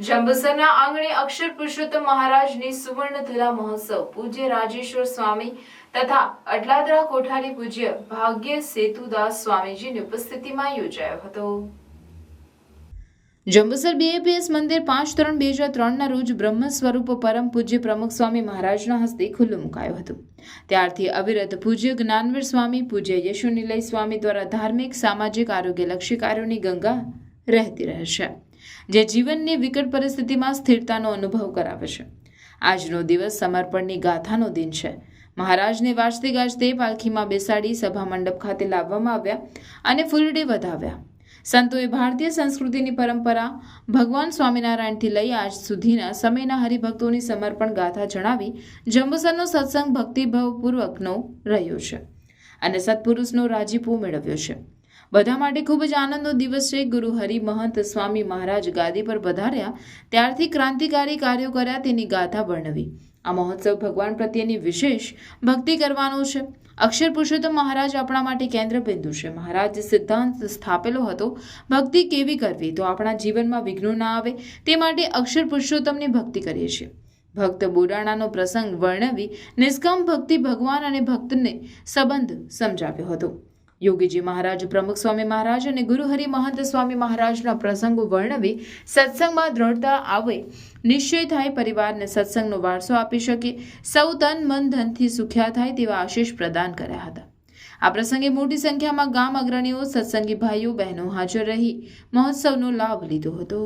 જંબુસરના આંગણે અક્ષર પુરુષોત્તમ મહારાજની સુવર્ણ ધરા મહોત્સવ પૂજ્ય રાજેશ્વર સ્વામી તથા અટલાદરા કોઠારી પૂજ્ય ભાગ્ય સેતુદાસ સ્વામીજીની ઉપસ્થિતિમાં યોજાયો હતો। જંબુસર બીએપીએસ મંદિર 5/3/2003 રોજ બ્રહ્મ સ્વરૂપ પરમ પૂજ્ય પ્રમુખ સ્વામી મહારાજના હસ્તે ખુલ્લું મુકાયું હતું। ત્યારથી અવિરત પૂજ્ય જ્ઞાનવીર સ્વામી, પૂજ્ય યશુનિલય સ્વામી દ્વારા ધાર્મિક, સામાજિક, આરોગ્યલક્ષી કાર્યોની ગંગા રહેતી રહેશે, જે જીવનની વિકટ પરિસ્થિતિમાં સ્થિરતાનો અનુભવ કરાવે છે। આજનો દિવસ સમર્પણની ગાથાનો દિન છે। મહારાજને વાજતે ગાજતે પાલખીમાં બેસાડી સભા મંડપ ખાતે લાવવામાં આવ્યા અને ફૂલડે વધાવ્યા। સંતોએ ભારતીય સંસ્કૃતિની પરંપરા ભગવાન સ્વામિનારાયણથી લઈ આજ સુધીના સમયના હરિભક્તોની સમર્પણ ગાથા જણાવી જંબુસરનો સત્સંગ ભક્તિભાવપૂર્વકનો રહ્યો છે અને સત્પુરુષનો રાજીપો મેળવ્યો છે। બધા માટે ખૂબ જ આનંદનો દિવસ છે। ગુરુ હરિ મહંત સ્વામી મહારાજ ગાદી પર પધાર્યા ત્યારથી ક્રાંતિકારી કાર્યો કર્યા તેની ગાથા વર્ણવી। આ મહોત્સવ ભગવાન પ્રત્યેની વિશેષ ભક્તિ કરવાનો છે। અક્ષર પુરુષોત્તમ મહારાજ આપણા માટે કેન્દ્ર બિંદુ છે। મહારાજે સિદ્ધાંત સ્થાપેલો હતો, ભક્તિ કેવી કરવી તો આપણા જીવનમાં વિઘ્નો ના આવે તે માટે અક્ષર પુરુષોત્તમની ભક્તિ કરીએ છીએ। ભક્ત બોડાણાનો પ્રસંગ વર્ણવી નિષ્કામ ભક્તિ, ભગવાન અને ભક્તને સંબંધ સમજાવ્યો હતો। યોગીજી મહારાજ, પ્રમુખ સ્વામી મહારાજ અને ગુરુ હરિ મહંત સ્વામી મહારાજના પ્રસંગો વર્ણવી સત્સંગમાં દ્રઢતા આવે, નિશ્ચય થાય, પરિવારને સત્સંગનો વારસો આપી શકે, સૌ તન મન ધનથી સુખ્યા થાય તેવા આશીષ પ્રદાન કર્યા હતા। આ પ્રસંગે મોટી સંખ્યામાં ગામ અગ્રણીઓ, સત્સંગી ભાઈઓ બહેનો હાજર રહી મહોત્સવનો લાભ લીધો હતો।